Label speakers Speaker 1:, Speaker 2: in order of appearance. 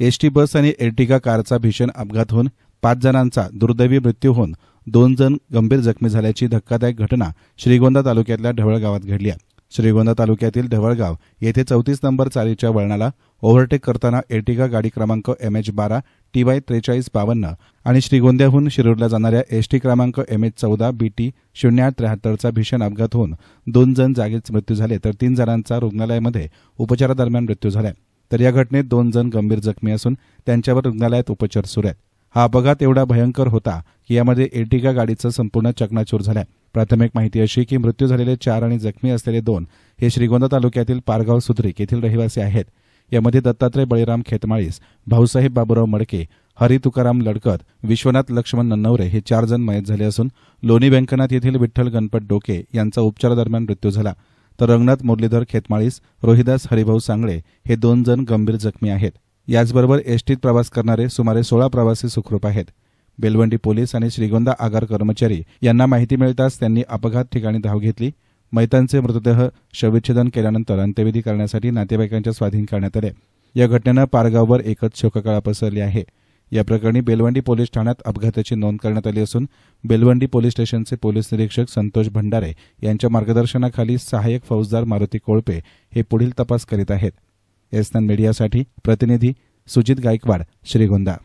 Speaker 1: ST bus आणि Ertiga कारचा भीषण अपघात होऊन 5 जणांचा दुर्दैवी मृत्यू होऊन 2 जण गंभीर जखमी झाल्याची धक्कादायक घटना श्रीगोंदा तालुक्यातल्या ढवळ गावात घडली आहे। श्रीगोंदा तालुक्यातील ढवळगाव येथे 34 नंबर चालीच्या वळणाला ओव्हरटेक करताना एर्टिगा गाडी क्रमांक MH12 TY 4352 आणि श्रीगोंद्याहून शिरूरला जाणाऱ्या एसटी क्रमांक MH14 BT 0873 चा भीषण अपघात होऊन 2 जण जागीच मृत्यू झाले तर 3 जणांचा रुग्णालयामध्ये उपचारादरम्यान मृत्यू झाला। तर या घटनेत 2 जण गंभीर जखमी असून त्यांच्यावर रुग्णालयात उपचार सुरू आहेत। हा अपघात एवढा भयंकर होता की यामध्ये एर्टिगा गाडीचं संपूर्ण चकनाचूर झालं। प्राथमिक माहिती अशी की मृत्यू झालेले 4 आणि जखमी असलेले 2 हे श्रीगोंदा तालुक्यातील पारगाव सुद्रिक येथील रहिवासी आहेत। यामध्ये दत्तात्रय बळीराम खेतमाळीस, भाऊसाहेब बाबूराव मडके, हरी तुकाराम लडकत, विश्वनाथ लक्ष्मण नन्नवरे हे 4 जण मयत झाले असून लोणी व्यंकनाथ येथील विठ्ठल गणपत डोके यांचा उपचारादरम्यान मृत्यू झाला। तर रंगनाथ मुरलीधर खेतमाळीस, रोहिदास हरिभाऊ सांगळे हे 2 जण गंभीर जखमी आहेत। याचबरोबर एसटीत प्रवास करणारे सुमारे 16 प्रवासी सुखरूप आहेत। बेलवंडी पोलीस आणि श्रीगोंदा आगार कर्मचारी यांना माहिती मिळताच त्यांनी अपघात ठिकाणी धाव घेतली। मयतांचे मृतदेह शवविच्छेदन केल्यानंतर अंत्यविधी करण्यासाठी नातेवाईकांच्या स्वाधीन करण्यात आले। या घटनेनं पारगाववर एकच शोककळा पसरली आहे। या प्रकरणी बेलवंडी पोलीस ठाण्यात अपघाताची नोंद करण्यात आली असून बेलवंडी पोलीस स्टेशनचे पोलीस निरीक्षक संतोष भंडारे यांच्या मार्गदर्शनाखाली सहाय्यक फौजदार मारुती कोळपे हे पुढील तपास करीत आहेत। एसएन मीडियासाठी प्रतिनिधी सुजित गायकवाड, श्रीगोंदा।